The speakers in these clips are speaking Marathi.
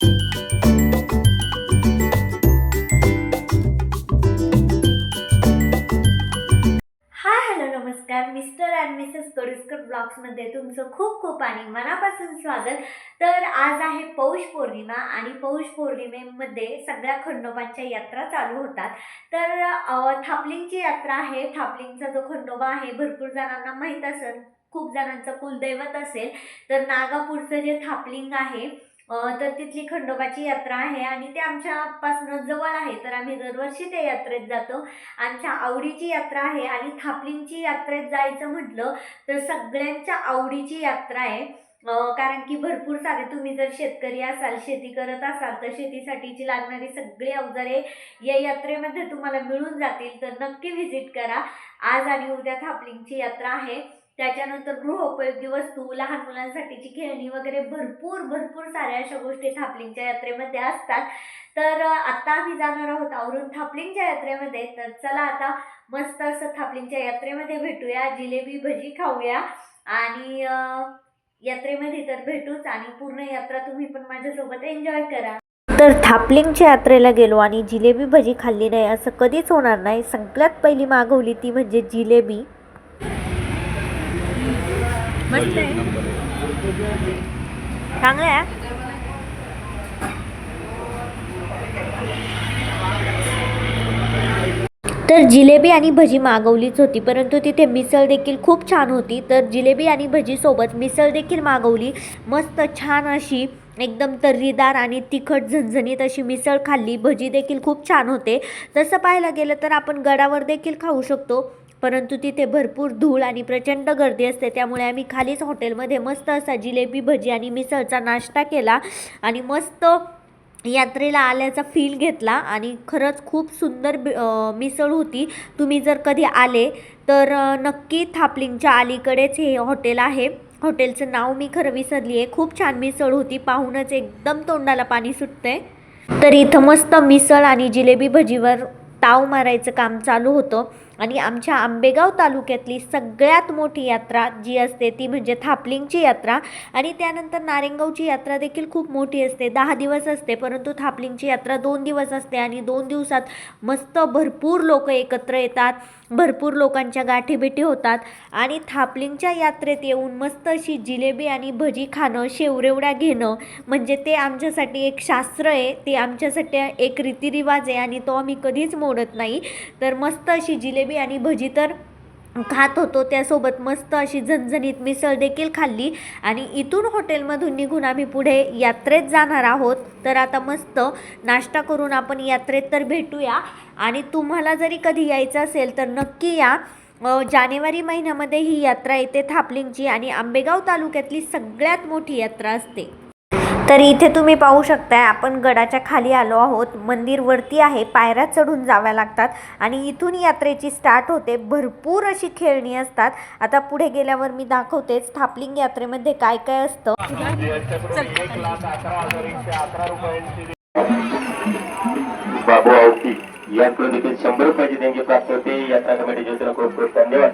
हाय हॅलो नमस्कार मिस्टर अँड मिसेस कडुसकर ब्लॉग्समध्ये तुमचं खूप खूप आणि मनापासून स्वागत। तर आज आहे पौष पौर्णिमा आणि पौष पौर्णिमेमध्ये सगळ्या खंडोबांच्या यात्रा चालू होतात। तर थापलिंगची यात्रा आहे। थापलिंगचा जो खंडोबा आहे भरपूर जणांना माहीत असेल, खूप जणांचं कुलदैवत असेल। तर नागापूरचं जे थापलिंग आहे तर तिथली खंडोबाची यात्रा आहे आणि ते आमच्यापासून जवळ आहे। तर आम्ही दरवर्षी त्या यात्रेत जातो। आमच्या आवडीची यात्रा आहे आणि थापलिंगची यात्रेत जायचं म्हटलं तर सगळ्यांच्या आवडीची यात्रा आहे। कारण की भरपूर सारे तुम्ही जर शेतकरी असाल, शेती करत असाल तर शेतीसाठीची लागणारी सगळी अवजारे या यात्रेमध्ये तुम्हाला मिळून जातील। तर नक्की व्हिजिट करा। आज आणि उद्या थापलिंगची यात्रा आहे। त्याच्यानंतर गृहोपयोगी वस्तू, लहान मुलांसाठीची खेळणी वगैरे भरपूर भरपूर साऱ्या अशा गोष्टी थापलिंगच्या यात्रेमध्ये असतात। तर आता आम्ही जाणार आहोत आवरून थापलिंगच्या यात्रेमध्ये। तर चला आता मस्त असं थापलिंगच्या यात्रेमध्ये भेटूया, जिलेबी भजी खाऊया आणि यात्रेमध्ये तर भेटूच आणि पूर्ण यात्रा तुम्ही पण माझ्यासोबत एन्जॉय करा। तर थापलिंगच्या यात्रेला गेलो आणि जिलेबी भजी खाल्ली नाही असं कधीच होणार नाही। सगळ्यात पहिली मागवली ती म्हणजे जिलेबी। मस्त आहे, चांगलं आहे। तर जिलेबी आणि भजी मागवलीच होती, परंतु तिथे मिसळ देखील खूप छान होती। तर जिलेबी आणि भजीसोबत मिसळ देखील मागवली। मस्त छान अशी एकदम तर्रीदार आणि तिखट झणझणीत अशी मिसळ खाल्ली। भजी देखील खूप छान होते। तसं पाहायला गेलं तर आपण गडावर देखील खाऊ शकतो, परंतु तिथे भरपूर धूळ आणि प्रचंड गर्दी असते। त्यामुळे आम्ही खालीच हॉटेलमध्ये मस्त असा जिलेबी भजी आणि मिसळचा नाश्ता केला आणि मस्त यात्रेला आल्याचा फील घेतला आणि खरंच खूप सुंदर मिसळ होती। तुम्ही जर कधी आले तर नक्की थापलिंगच्या अलीकडेच हे हॉटेल आहे। हॉटेलचं नाव मी खरं विसरली आहे। खूप छान मिसळ होती, पाहूनच एकदम तोंडाला पाणी सुटतंय। तर इथं मस्त मिसळ आणि जिलेबी भजीवर ताव मारायचं काम चालू होतं आणि आमच्या आंबेगाव तालुक्यातली सगळ्यात मोठी यात्रा जी असते ती म्हणजे थापलिंगची यात्रा। आणि त्यानंतर नारायणगावची यात्रा देखील खूप मोठी असते, 10 दिवस असते, परंतु थापलिंगची यात्रा 2 दिवस असते आणि 2 दिवसात मस्त भरपूर लोक एकत्र येतात, भरपूर लोकांच्या गाठीभेटी होतात आणि थापलिंगच्या यात्रेत येऊन मस्त अशी जिलेबी आणि भजी खाणं, शेवरेवड्या घेणं म्हणजे ते आमच्यासाठी एक शास्त्र आहे, ते आमच्यासाठी एक रीतिरिवाज आहे आणि तो आम्ही कधीच मोडत नाही। तर मस्त अशी जिलेबी आणि भजी तर खात होतो, त्यासोबत मस्त अशी झणझणीत मिसळ देखील खाल्ली आणि इथून हॉटेलमधून निघून आम्ही पुढे यात्रेत जाणार आहोत। तर आता मस्त नाश्ता करून आपण यात्रेत तर भेटूया आणि तुम्हाला जरी कधी यायचं असेल तर नक्की या। जानेवारी महिन्यामध्ये ही यात्रा येते थापलिंगची आणि आंबेगाव तालुक्यातली सगळ्यात मोठी यात्रा असते। तर इथे तुम्ही पाहू शकताय आपण गडाच्या खाली आलो आहोत। मंदिर वरती आहे, पायऱ्या चढून जाव्या लागतात आणि इथून यात्रेची स्टार्ट होते। भरपूर अशी खेळणी असतात, आता पुढे गेल्यावर मी दाखवतेच थापलिंग यात्रेमध्ये काय काय असतं। बाबू आवटी यांकडून देखील 100 रुपयाची देणगी प्राप्त होते। यात्रा कमिटीचे वतीने खूप खूप धन्यवाद।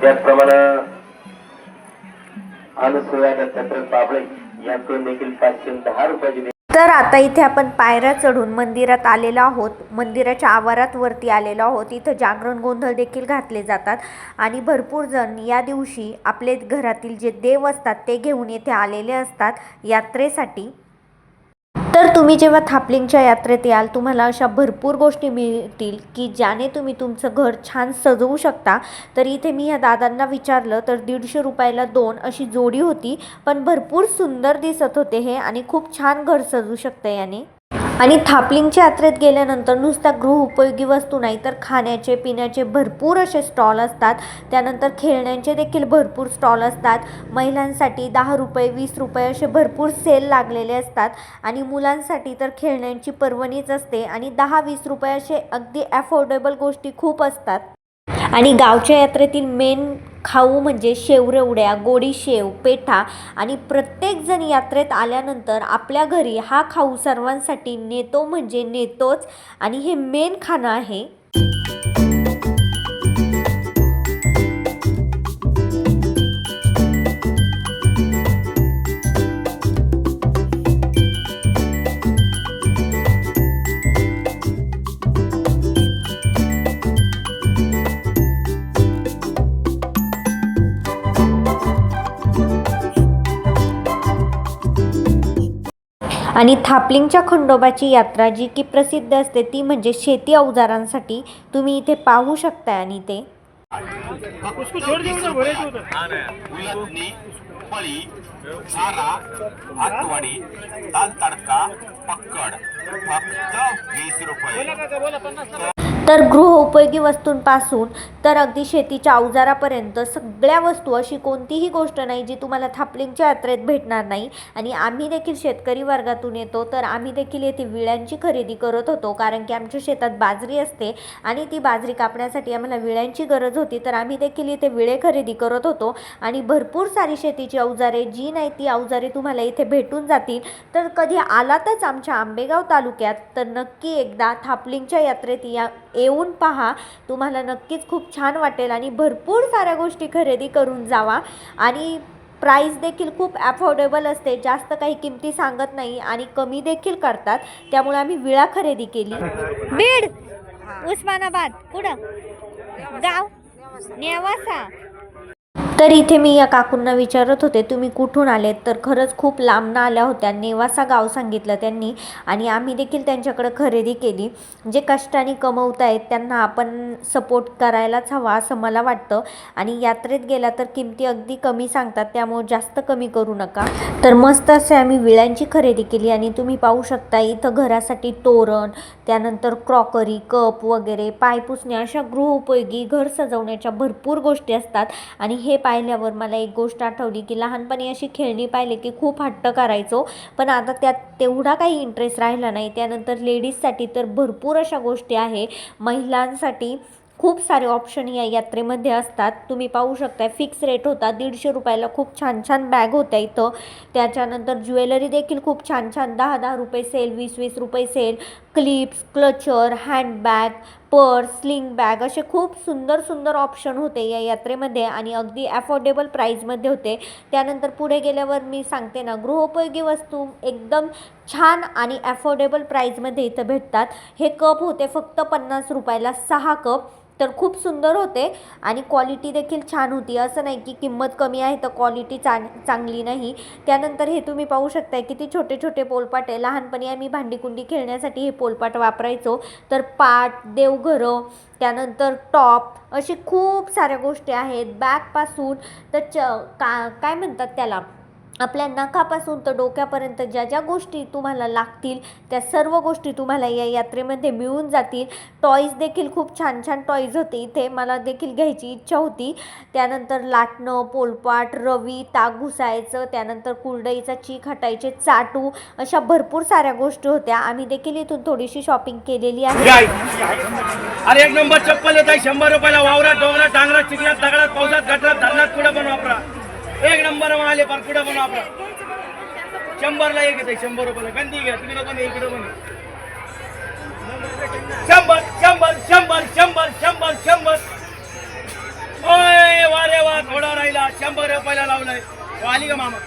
त्याचप्रमाणे अनुसूया नक्षत्र बाबळे यांकडून देखील 510 रुपयाची। तर आता इथे आपण पायऱ्या चढून मंदिरात आलेलो आहोत, मंदिराच्या आवारात वरती आलेलो आहोत। इथं जागरण गोंधळ देखील घातले जातात आणि भरपूर जण या दिवशी आपले घरातील जे देव असतात ते घेऊन येथे आलेले असतात यात्रेसाठी। तर तुम्ही जेव्हा थापलिंगच्या यात्रेत याल तुम्हाला अशा भरपूर गोष्टी मिळतील की ज्याने तुम्ही तुमचं घर छान सजवू शकता। तर इथे मी या दादांना विचारलं तर 150 रुपयाला 2 अशी जोडी होती, पण भरपूर सुंदर दिसत होते हे आणि खूप छान घर सजू शकते याने। आणि थापलिंगच्या यात्रेत गेल्यानंतर नुसत्या गृहोपयोगी वस्तू नाही तर खाण्याचे पिण्याचे भरपूर असे स्टॉल असतात। त्यानंतर खेळण्यांचे देखील भरपूर स्टॉल असतात। महिलांसाठी 10 रुपये 20 रुपये असे भरपूर सेल लागलेले असतात आणि मुलांसाठी तर खेळण्यांची पर्वणीच असते आणि 10-20 रुपये असे अगदी अफोर्डेबल गोष्टी खूप असतात। आणि गावच्या यात्रेतील मेन खाऊ म्हणजे शेवरेवड्या, गोडी शेव, पेठा आणि प्रत्येकजण यात्रेत आल्यानंतर आपल्या घरी हा खाऊ सर्वांसाठी नेतो म्हणजे नेतोच आणि हे मेन खाणं आहे। आणि थापलिंगच्या खंडोबाची यात्रा जी की प्रसिद्ध असते ती म्हणजे शेती अवजारांसाठी. तुम्ही इथे पाहू शकताय. आणि ते उसको छोड़ दे उधर भरे उधर उलटणी फळी चारा हातवाडी दाल तडका पक्कड फक्त 20 रुपये. बोला काका बोला 50. तर गृहोपयोगी वस्तूंपासून तर अगदी शेतीच्या अवजारापर्यंत सगळ्या वस्तू, अशी कोणतीही गोष्ट नाही जी तुम्हाला थापलिंगच्या यात्रेत भेटणार नाही. आणि आम्ही देखील शेतकरी वर्गातून येतो, तर आम्ही देखील येथे विळ्यांची खरेदी करत होतो, कारण की आमच्या शेतात बाजरी असते आणि ती बाजरी कापण्यासाठी आम्हाला विळ्यांची गरज होती. तर आम्ही देखील इथे विळे खरेदी करत होतो आणि भरपूर सारी शेतीची अवजारे जी नाही ती अवजारे तुम्हाला इथे भेटून जातील. तर कधी आलातच आमच्या आंबेगाव तालुक्यात तर नक्की एकदा थापलिंगच्या यात्रेत येऊन पहा. तुम्हाला नक्कीच खूप छान वाटेल आणि भरपूर साऱ्या गोष्टी खरेदी करून जावा. आणि प्राईस देखील खूप अफोर्डेबल असते, जास्त काही किमती सांगत नाही आणि कमी देखील करतात. त्यामुळे आम्ही विळा खरेदी केली. बीड, उस्मानाबाद, कुठं गाव, नेवासा. तर इथे मी या काकूंना विचारत होते तुम्ही कुठून आलेत, तर खरंच खूप लांबनं आल्या होत्या. नेवासा गाव सांगितलं त्यांनी आणि आम्ही देखील त्यांच्याकडे खरेदी केली. जे कष्टाने कमवत आहेत त्यांना आपण सपोर्ट करायलाच हवा असं मला वाटतं. आणि यात्रेत गेला तर किमती अगदी कमी सांगतात, त्यामुळे जास्त कमी करू नका. तर मस्त असे आम्ही विळ्यांची खरेदी केली आणि तुम्ही पाहू शकता इथं घरासाठी तोरण, त्यानंतर क्रॉकरी, कप वगैरे, पायपुसणे, अशा गृहोपयोगी घर सजवण्याच्या भरपूर गोष्टी असतात. आणि हे पाहिल्यावर मला एक गोष्ट आठवली की लहानपणी अशी खेळणी पाहिले की खूप हट्ट करायचो, पण आता त्यात तेवढा काही इंटरेस्ट राहिला नाही. त्यानंतर लेडीजसाठी तर भरपूर अशा गोष्टी आहे, महिलांसाठी खूप सारे ऑप्शन या यात्रेमध्ये असतात. तुम्ही पाहू शकता फिक्स रेट होता 150 रुपयाला. खूप छान छान बॅग होत्या इथं. त्याच्यानंतर ज्वेलरी देखील खूप छान छान, 10-10 रुपये सेल, 20-20 रुपये sale, clips, clutcher, handbag, purse, sling bag, असे खूप सुंदर सुंदर ऑप्शन होते या यात्रेमध्ये आणि अगदी अफोर्डेबल प्राईजमध्ये होते. त्यानंतर पुढे गेल्यावर मी सांगते ना, गृहोपयोगी वस्तू एकदम छान आणि अफोर्डेबल प्राईजमध्ये इथं भेटतात. हे कप होते फक्त 50 रुपयाला 6 कप. तर खूप सुंदर होते आणि क्वालिटी देखील छान होती. असं नाही की किंमत कमी आहे तर क्वालिटी चांगली नाही. त्यानंतर हे तुम्ही पाहू शकता किती छोटे छोटे पोलपाट आहे. लहानपणी आम्ही भांडीकुंडी खेळण्यासाठी हे पोलपाट वापरायचो. तर पाट, देवघरं, त्यानंतर टॉप, अशी खूप साऱ्या गोष्टी आहेत. बॅगपासून तर काय म्हणतात त्याला, आपल्या नखापासून तर डोक्यापर्यंत ज्या ज्या गोष्टी तुम्हाला लागतील त्या सर्व गोष्टी तुम्हाला या यात्रेमध्ये मिळून जातील. टॉईज देखील खूप छान छान टॉईज होते इथे, मला देखील घ्यायची इच्छा होती. त्यानंतर लाटणं, पोलपाट, रवी, ताक घुसायचं, त्यानंतर कुरडईचा चीक हटायचे, चाटू, अशा भरपूर साऱ्या गोष्टी होत्या. आम्ही देखील इथून थोडीशी शॉपिंग केलेली आहे. अरे एक नंबर चप्पल येत आहे 100 रुपयाला. वावरात, डोंगरात, डांगरात, चिखलात, दगडात, पावसात, गटरात, धरणात, कुठं पण वापरा. एक नंबर आले पर कुठं पण वापरा. 100ला एक येते 100 रुपयाला. गंदी घ्या, तिकडे पण इकडे पण 100. ओय वा रे वा, थोडा राहिला. 100 रुपयाला लावलाय. आली का मामा?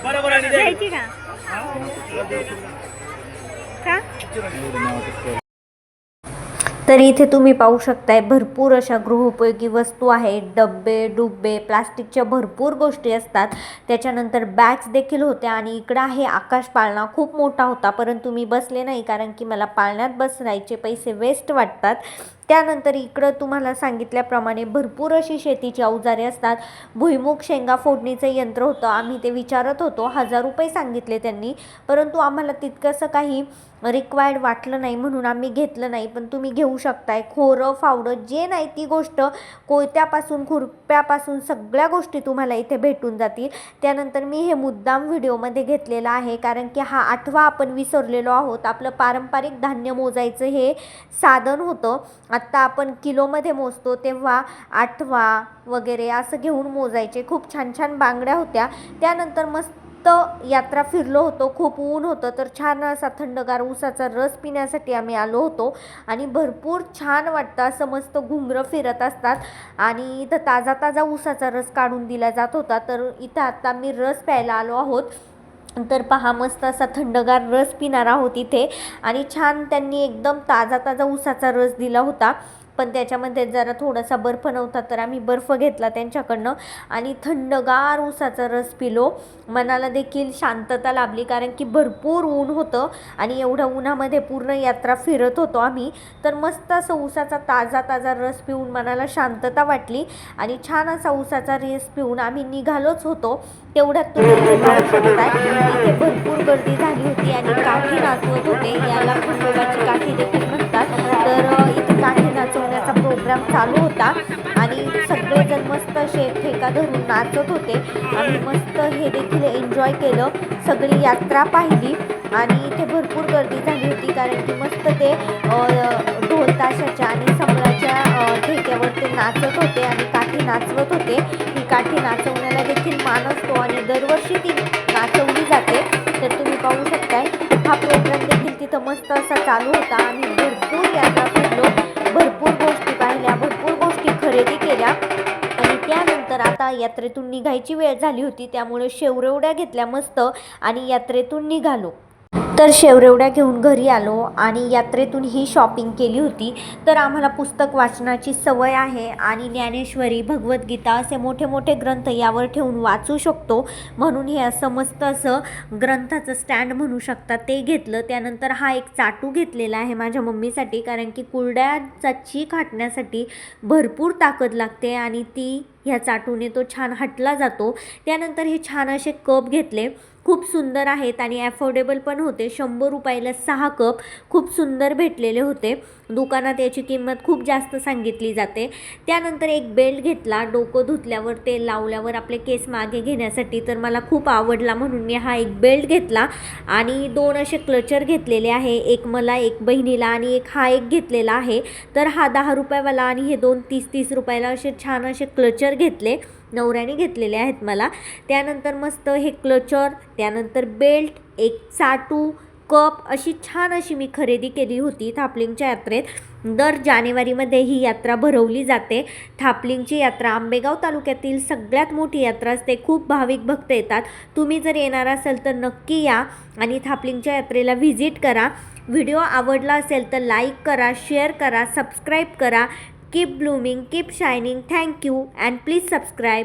बरोबर आली का? तर इथे तुम्ही पाहू शकताय भरपूर अशा गृहोपयोगी वस्तू आहेत. डब्बे, डुब्बे, प्लास्टिकच्या भरपूर गोष्टी असतात. त्याच्यानंतर बॅग्स देखील होत्या. आणि इकडं आहे आकाश पाळणा, खूप मोठा होता परंतु मी बसले नाही कारण की मला पाळण्यात बसायचे पैसे वेस्ट वाटतात. त्यानंतर इकडं तुम्हाला सांगितल्याप्रमाणे भरपूर अशी शेतीची अवजारे असतात. भुईमुग शेंगा फोडणीचं यंत्र होतं. आम्ही ते विचारत होतो, 1000 रुपये सांगितले त्यांनी, परंतु आम्हाला तितकंसं काही रिक्वायर्ड वाटलं नाही म्हणून आम्ही घेतलं नाही. पण तुम्ही घेऊ शकताय. खोरं, फावडं, जे नाही ती गोष्ट, कोयत्यापासून खुरप्यापासून सगळ्या गोष्टी तुम्हाला इथे भेटून जातील. त्यानंतर मी हे मुद्दाम व्हिडिओमध्ये घेतलेलं आहे कारण की हा आठवा आपण विसरलेलो आहोत. आपलं पारंपरिक धान्य मोजायचं हे साधन होतं. आत्ता आपण किलोमध्ये मोजतो, तेव्हा आठवा वगैरे असं घेऊन मोजायचे. खूप छान छान बांगड्या होत्या. त्यानंतर मस्त यात्रा फिरलो होतो. खूप ऊन होतं तर छान असा थंडगार ऊसाचा रस पिण्यासाठी आम्ही आलो होतो आणि भरपूर छान वाटतं. असं मस्त घुंगरं फिरत असतात आणि इथं ताजा ताजा ऊसाचा रस काढून दिला जात होता. तर इथं आत्ता आम्ही रस प्यायला आलो आहोत. तर पहा, मस्त असा थंडगार रस पिणार आहोत इथे आणि छान त्यांनी एकदम ताजा ताजा ऊसाचा रस दिला होता. पण त्याच्यामध्ये जरा थोडासा बर्फ नव्हता तर आम्ही बर्फ घेतला त्यांच्याकडनं आणि थंडगार ऊसाचा रस पिलो. मनाला देखील शांतता लाभली कारण की भरपूर ऊन होतं आणि एवढ्या उन्हामध्ये पूर्ण यात्रा फिरत होतो आम्ही. तर मस्त असं ऊसाचा ताजा ताजा रस पिऊन मनाला शांतता वाटली आणि छान असा ऊसाचा रस पिऊन आम्ही निघालोच होतो. तेवढ्यात तुम्ही पाहू शकताय इथे भरपूर गर्दी झाली होती आणि काठी नाचवत होते. याला खंडोबाची काठी देखील म्हणतात. तर इथे काठी नाचवण्याचा प्रोग्राम चालू होता आणि सगळेजण मस्त असे ठेका धरून नाचत होते. आम्ही मस्त हे देखील एन्जॉय केलं. सगळी यात्रा पाहिली आणि इथे भरपूर गर्दी झाली होती कारण की मस्त ते ढोल ताशाच्या आणि संबळाच्या ठेक्यावर ते नाचत होते आणि काठी नाचवत होते. ही काठी नाचवण्याला देखील मान असतो आणि दरवर्षी ती नाचवली जाते. तर तुम्ही पाहू शकताय हा प्रोग्राम देखील तिथं मस्त असा चालू होता. आम्ही भरपूर यात्रा फिरलो, भरपूर गोष्टी पाहिल्या, भरपूर गोष्टी खरेदी केल्या आणि त्यानंतर आता यात्रेतून निघायची वेळ झाली होती त्यामुळे शेवरेवड्या घेतल्या मस्त आणि यात्रेतून निघालो. तर शेवरेवड्या घेऊन घरी आलो आणि यात्रेतून ही शॉपिंग केली होती. तर आम्हाला पुस्तक वाचनाची सवय आहे आणि ज्ञानेश्वरी, भगवद्गीता असे मोठे मोठे ग्रंथ यावर ठेवून वाचू शकतो म्हणून हे असं मस्त असं ग्रंथाचं स्टँड म्हणू शकता ते घेतलं. त्यानंतर हा एक चाटू घेतलेला आहे माझ्या मम्मीसाठी कारण की कुरड्याचा चीक हटण्यासाठी भरपूर ताकद लागते आणि ती ह्या चाटूने तो छान हटला जातो. त्यानंतर हे छान असे कप घेतले, खूप सुंदर आहेत आणि ॲफोर्डेबल पण होते. 100 रुपयाला 6 कप खूप सुंदर भेटलेले होते. दुकानात याची किंमत खूप जास्त सांगितली जाते. त्यानंतर एक बेल्ट घेतला, डोकं धुतल्यावर तेल लावल्यावर आपले केस मागे घेण्यासाठी. तर मला खूप आवडला म्हणून मी हा एक बेल्ट घेतला आणि 2 असे क्लचर घेतलेले आहे, एक मला एक बहिणीला आणि एक हा एक घेतलेला आहे. तर हा 10 रुपयावाला आणि हे 2 30 रुपयाला असे छान असे क्लचर घेतले, नवऱ्याने घेतलेले आहेत मला. त्यानंतर मस्त हे क्लचर, त्यानंतर बेल्ट, एक चाटू, कप अशी छान अशी मी खरेदी केली होती थापलिंगच्या यात्रेत. दर जानेवारीमध्ये ही यात्रा भरवली जाते. थापलिंगची यात्रा आंबेगाव तालुक्यातील सगळ्यात मोठी यात्रा असते. खूप भाविक भक्त येतात. तुम्ही जर येणार असाल तर नक्की या आणि थापलिंगच्या यात्रेला व्हिजिट करा. व्हिडिओ आवडला असेल तर लाईक करा, शेअर करा, सबस्क्राईब करा. Keep blooming, keep shining. Thank you and please subscribe.